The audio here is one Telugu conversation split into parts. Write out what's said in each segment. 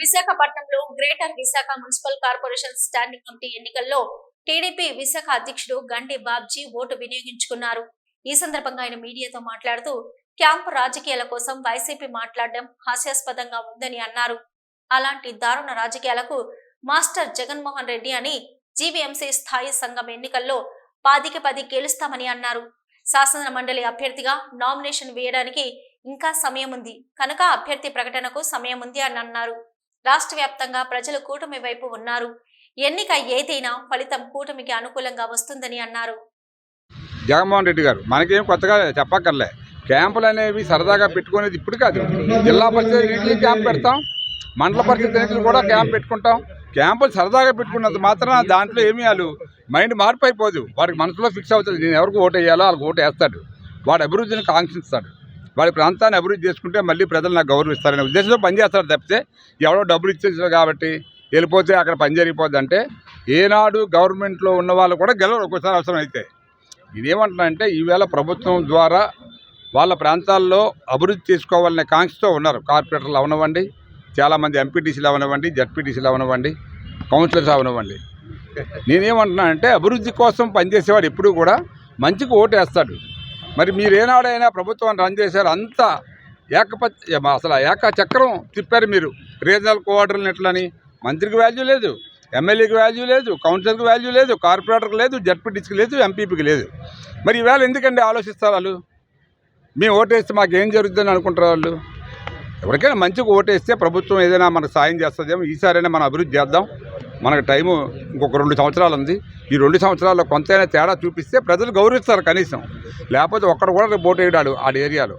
విశాఖపట్నంలో greater Visakha municipal corporation standing committee ఎన్నికల్లో టీడీపీ విశాఖ అధ్యక్షుడు గండి బాబ్జీ ఓటు వినియోగించుకున్నారు. ఈ సందర్భంగా ఆయన మీడియాతో మాట్లాడుతూ క్యాంపు రాజకీయాల కోసం వైసీపీ మాట్లాడడం హాస్యాస్పదంగా ఉందని అన్నారు. అలాంటి దారుణ రాజకీయాలకు మాస్టర్ జగన్మోహన్ రెడ్డి అని జీవీఎంసీ స్థాయి సంఘం ఎన్నికల్లో 10కి 10 గెలుస్తామని అన్నారు. శాసన మండలి అభ్యర్థిగా నామినేషన్ వేయడానికి ఇంకా సమయం ఉంది కనుక అభ్యర్థి ప్రకటనకు సమయం ఉంది అని అన్నారు. రాష్ట్ర వ్యాప్తంగా ప్రజలు కూటమి వైపు ఉన్నారు. ఎన్నిక ఏదైనా ఫలితం కూటమికి అనుకూలంగా వస్తుందని అన్నారు. జగన్మోహన్ రెడ్డి గారు మనకేం కొత్తగా చెప్పక్కర్లే. క్యాంపులు అనేవి సరదాగా పెట్టుకునేది ఇప్పుడు కాదు. జిల్లా పరిషత్ ఎన్నికలు క్యాంప్ పెడతాం, మండల పరిషత్ ఎన్నికలు కూడా క్యాంప్ పెట్టుకుంటాం. క్యాంపులు సరదాగా పెట్టుకున్నంత మాత్రాన దాంట్లో ఏమీ వాళ్ళు మైండ్ మార్పు అయిపోదు. వాడికి మనసులో ఫిక్స్ అవుతుంది, నేను ఎవరికి ఓటు వేయాలో వాళ్ళకి ఓటు వేస్తాడు. వాడి అభివృద్ధిని కాంక్షిస్తాడు. వాడి ప్రాంతాన్ని అభివృద్ధి చేసుకుంటే మళ్ళీ ప్రజలు నాకు గౌరవిస్తారనే ఉద్దేశంతో పనిచేస్తాడు తప్పితే ఎవడో డబ్బులు ఇచ్చేసారు కాబట్టి వెళ్ళిపోతే అక్కడ పని జరిగిపోద్ది అంటే ఏనాడు గవర్నమెంట్లో ఉన్న వాళ్ళు కూడా గెలవరు ఒక్కోసారి అవసరం అయితే. ఇదేమంటున్నానంటే ఈవేళ ప్రభుత్వం ద్వారా వాళ్ళ ప్రాంతాల్లో అభివృద్ధి చేసుకోవాలనే కాంక్షతో ఉన్నారు. కార్పొరేటర్లు అవనివ్వండి, చాలామంది ఎంపీటీసీలు అవనివ్వండి, జడ్పీటీసీలు అవనివ్వండి, కౌన్సిలర్స్ అవనివ్వండి. నేనేమంటున్నానంటే అభివృద్ధి కోసం పనిచేసేవాడు ఎప్పుడూ కూడా మంచికి ఓటు వేస్తాడు. మరి మీరు ఏనాడైనా ప్రభుత్వాన్ని రన్ చేశారు, అంతా అసలు ఏకచక్రం తిప్పారు మీరు. రీజనల్ కోఆర్డినేటర్లని మంత్రికి వాల్యూ లేదు, ఎమ్మెల్యేకి వాల్యూ లేదు, కౌన్సిలర్కి వాల్యూ లేదు, కార్పొరేటర్కి లేదు, జడ్పీటీసీకి లేదు, ఎంపీపీకి లేదు. మరి ఈవేళ ఎందుకండి ఆలోచిస్తారు వాళ్ళు? మేము ఓటేస్తే మాకేం జరుగుతుందని అనుకుంటారు వాళ్ళు. ఎవరికైనా మంచిగా ఓటేస్తే ప్రభుత్వం ఏదైనా మనకు సాయం చేస్తుందేమో, ఈసారైనా మనం అభివృద్ధి చేద్దాం, మనకు టైము ఇంకొక 2 సంవత్సరాలు ఉంది, ఈ 2 సంవత్సరాల్లో కొంతైనా తేడా చూపిస్తే ప్రజలు గౌరవిస్తారు కనీసం. లేకపోతే ఒక్కడు కూడా రేపు ఓటు వేయడాడు ఆ ఏరియాలో.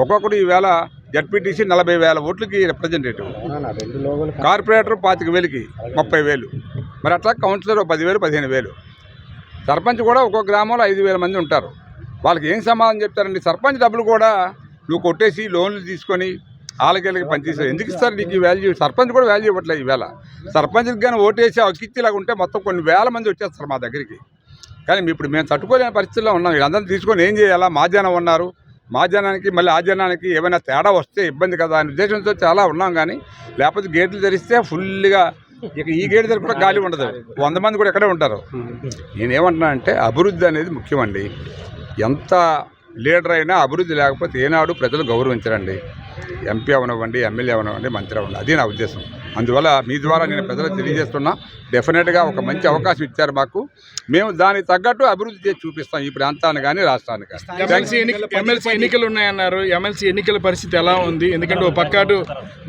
ఒక్కొక్కడు ఈవేళ జడ్పీటీసీ 40,000 ఓట్లకి రిప్రజెంటేటివ్, కార్పొరేటర్ 25,000కి 30,000, మరి అట్లా కౌన్సిలర్ 10,000 15,000, సర్పంచ్ కూడా ఒక్కొక్క గ్రామంలో 5,000 మంది ఉంటారు. వాళ్ళకి ఏం సమాధానం చెప్తారండి? సర్పంచ్ డబ్బులు కూడా నువ్వు కొట్టేసి లోన్లు తీసుకొని ఆలకేళ్ళకి పనిచేసావు, ఎందుకు ఇస్తారు నీకు ఈ వాల్యూ? సర్పంచ్ కూడా వాల్యూ ఇవ్వట్లేదు ఈవేళ. సర్పంచ్కి కానీ ఓటేసి అక్కిచ్చేలాగా ఉంటే మొత్తం కొన్ని వేల మంది వచ్చేస్తారు మా దగ్గరికి. కానీ ఇప్పుడు మేము తట్టుకోలేని పరిస్థితుల్లో ఉన్నాం. వీళ్ళందరినీ తీసుకొని ఏం చేయాలా? మా జనం ఉన్నారు, మా జనానికి మళ్ళీ ఆ జనానికి ఏమైనా తేడా వస్తే ఇబ్బంది కదా అనే ఉద్దేశంతో చాలా ఉన్నాం. కానీ లేకపోతే గేట్లు తెరిస్తే ఫుల్గా ఇక ఈ గేటు దగ్గర కూడా గాలి ఉండదు, 100 మంది కూడా ఎక్కడే ఉంటారు. నేనేమంటున్నా అంటే అభివృద్ధి అనేది ముఖ్యమండి. ఎంత లీడర్ అయినా అభివృద్ధి లేకపోతే ఏనాడు ప్రజలు గౌరవించరండి. ఎంపీ అవనివ్వండి, ఎమ్మెల్యే అవనివ్వండి, మంత్రి అవ్వండి, అది నా ఉద్దేశం. అందువల్ల మీ ద్వారా నేను ప్రజలకు తెలియజేస్తున్నా, డెఫినెట్గా ఒక మంచి అవకాశం ఇచ్చారు మాకు. మేము దానికి తగ్గట్టు అభివృద్ధి చేసి చూపిస్తాం ఈ ప్రాంతాన్ని కానీ రాష్ట్రానికి. ఎమ్మెల్సీ ఎన్నికలు ఉన్నాయన్నారు, ఎమ్మెల్సీ ఎన్నికల పరిస్థితి ఎలా ఉంది? ఎందుకంటే ఒక పక్కటు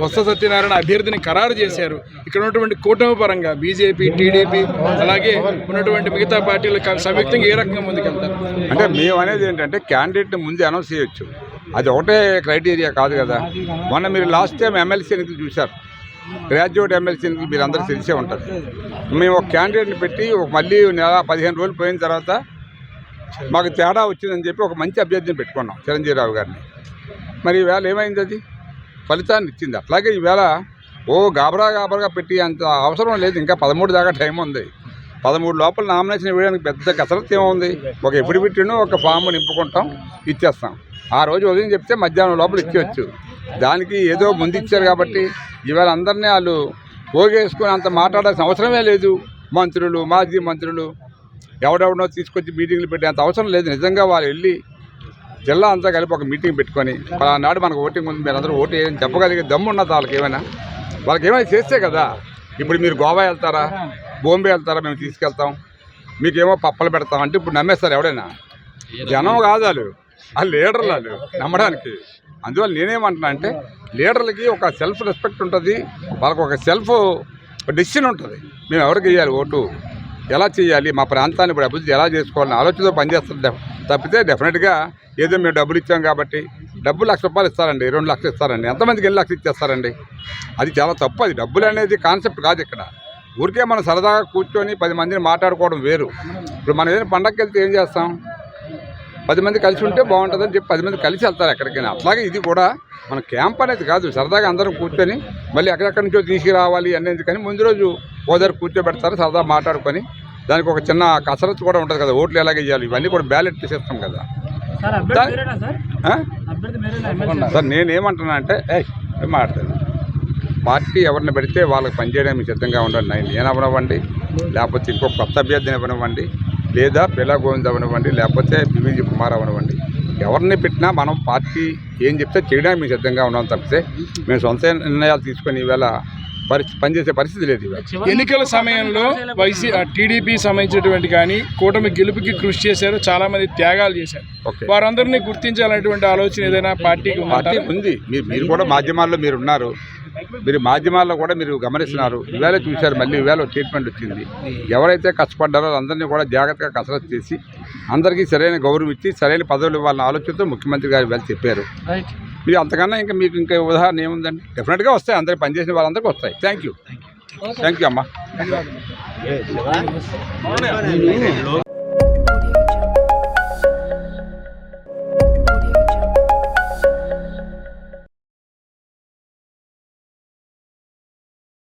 బొత్స సత్యనారాయణ అభ్యర్థిని ఖరారు చేశారు. ఇక్కడ ఉన్నటువంటి కూటమి పరంగా బీజేపీ, టీడీపీ అలాగే ఉన్నటువంటి మిగతా పార్టీలు సంయుక్తంగా ఏ రకంగా ముందుకెళ్తారు? అంటే మేము అనేది ఏంటంటే క్యాండిడేట్ని ముందే అనౌన్స్ చేయొచ్చు, అది ఒకటే క్రైటీరియా కాదు కదా. మొన్న మీరు లాస్ట్ టైం ఎమ్మెల్సీ ఎన్నికలు చూశారు, గ్రాడ్యుయేట్ ఎమ్మెల్సీ ఎన్నికలు మీరు అందరూ తెలిసే ఉంటుంది. మేము ఒక క్యాండిడేట్ని పెట్టి మళ్ళీ నెల 15 రోజులు పోయిన తర్వాత మాకు తేడా వచ్చిందని చెప్పి ఒక మంచి అభ్యర్థిని పెట్టుకున్నాం, చిరంజీవిరావు గారిని. మరి ఈవేళ ఏమైంది? అది ఫలితాన్ని ఇచ్చింది. అట్లాగే ఈవేళ గాబరాగా పెట్టి అంత అవసరం లేదు. ఇంకా 13 దాకా టైం ఉంది. 13 లోపల నామినేషన్ వేయడానికి పెద్ద కసరత్తు ఏముంది? ఒక ఎప్పుడు పెట్టినో ఒక ఫామ్ నింపుకుంటాం, ఇచ్చేస్తాం. ఆ రోజు ఉదయం చెప్తే మధ్యాహ్నం లోపల ఇచ్చేయచ్చు. దానికి ఏదో ముందు ఇచ్చారు కాబట్టి ఈవేళ అందరినీ వాళ్ళు పోగేసుకొని అంత మాట్లాడాల్సిన అవసరమే లేదు. మంత్రులు, మాజీ మంత్రులు ఎవడెవడో తీసుకొచ్చి మీటింగ్లు పెట్టేంత అవసరం లేదు. నిజంగా వాళ్ళు వెళ్ళి జిల్లా అంతా కలిపి ఒక మీటింగ్ పెట్టుకొని నాడు మనకు ఓటింగ్ ఉంది, మీరు అందరూ ఓటు వేయని చెప్పగలిగే దమ్ము ఉన్నది వాళ్ళకి ఏమైనా చేస్తే కదా. ఇప్పుడు మీరు గోవా వెళ్తారా, బాంబే వెళ్తారా, మేము తీసుకెళ్తాం, మీకేమో పప్పలు పెడతాం అంటే ఇప్పుడు నమ్మేస్తారు ఎవడైనా? జనం కాదు వాళ్ళు లీడర్లు, వాళ్ళు నమ్మడానికి. అందువల్ల నేనేమంటున్నా అంటే లీడర్లకి ఒక సెల్ఫ్ రెస్పెక్ట్ ఉంటుంది, వాళ్ళకి ఒక సెల్ఫ్ డెసిషన్ ఉంటుంది. మేము ఎవరికి వేయాలి ఓటు, ఎలా చేయాలి, మా ప్రాంతాన్ని ఇప్పుడు అభివృద్ధి ఎలా చేసుకోవాలని ఆలోచనతో పనిచేస్తారు తప్పితే డెఫినెట్గా ఏదో మేము డబ్బులు ఇచ్చాం కాబట్టి డబ్బులు ₹1,00,000 ఇస్తారండి, 2 లక్షలు ఇస్తారండి, ఎంతమందికి ఎన్ని లక్షలు ఇచ్చేస్తారండి? అది చాలా తప్పు. అది డబ్బులు అనేది కాన్సెప్ట్ కాదు ఇక్కడ. ఊరికే మనం సరదాగా కూర్చొని 10 మందిని మాట్లాడుకోవడం వేరు. ఇప్పుడు మనం ఏదైనా పండగకి వెళ్తే ఏం చేస్తాం? 10 మంది కలిసి ఉంటే బాగుంటుందని చెప్పి 10 మంది కలిసి వెళ్తారు ఎక్కడికైనా. అట్లాగే ఇది కూడా మన క్యాంప్ అనేది కాదు, సరదాగా అందరం కూర్చొని మళ్ళీ ఎక్కడెక్కడి నుంచో తీసుకురావాలి అనేది. కానీ ముందు రోజు ఓదరు కూర్చోబెడతారు, సరదా మాట్లాడుకొని దానికి ఒక చిన్న కసరత్తు కూడా ఉంటుంది కదా, ఓట్లు ఎలాగ వేయాలి ఇవన్నీ కూడా బ్యాలెట్ చేసేస్తాం కదా. సార్ నేనేమంటున్నా అంటే మాట్లాడతాను, పార్టీ ఎవరిని పెడితే వాళ్ళకి పనిచేయడానికి సిద్ధంగా ఉండండి. నేను అవనివ్వండి, లేకపోతే ఇంకో కొత్త అభ్యర్థిని అవనివ్వండి, లేదా పిల్ల గోవింద్ అవనివ్వండి, లేకపోతే పివిజి కుమార్ అవనివ్వండి, ఎవరిని పెట్టినా మనం పార్టీ ఏం చెప్తే చేయడానికి మేము సిద్ధంగా ఉన్నాం తప్పితే మేము సొంత నిర్ణయాలు తీసుకొని ఈవేళ పనిచేసే పరిస్థితి లేదు. ఎన్నికల సమయంలో టీడీపీ సంబంధించినటువంటి కానీ కూటమి గెలుపుకి కృషి చేశారు, చాలా మంది త్యాగాలు చేశారు. వారందరినీ గుర్తించాలనేటువంటి ఆలోచన ఏదైనా పార్టీకి ఉంది. మీరు కూడా మాధ్యమాల్లో మీరు ఉన్నారు, మీరు మాధ్యమాల్లో కూడా మీరు గమనిస్తున్నారు. ఈవేళ చూశారు, మళ్ళీ ఈవేళ ట్రీట్మెంట్ వచ్చింది. ఎవరైతే కష్టపడ్డారో అందరినీ కూడా జాగ్రత్తగా కసరత్తు చేసి అందరికీ సరైన గౌరవం ఇచ్చి సరైన పదవులు ఇవ్వాలన్న ఆలోచనతో ముఖ్యమంత్రి గారు ఈవేళ చెప్పారు. మీరు అంతకన్నా మీకు ఇంకా ఉదాహరణ ఏముందండి? డెఫినెట్గా వస్తాయి, అందరికి పనిచేసిన వాళ్ళందరికీ వస్తాయి. థ్యాంక్ యూ అమ్మా.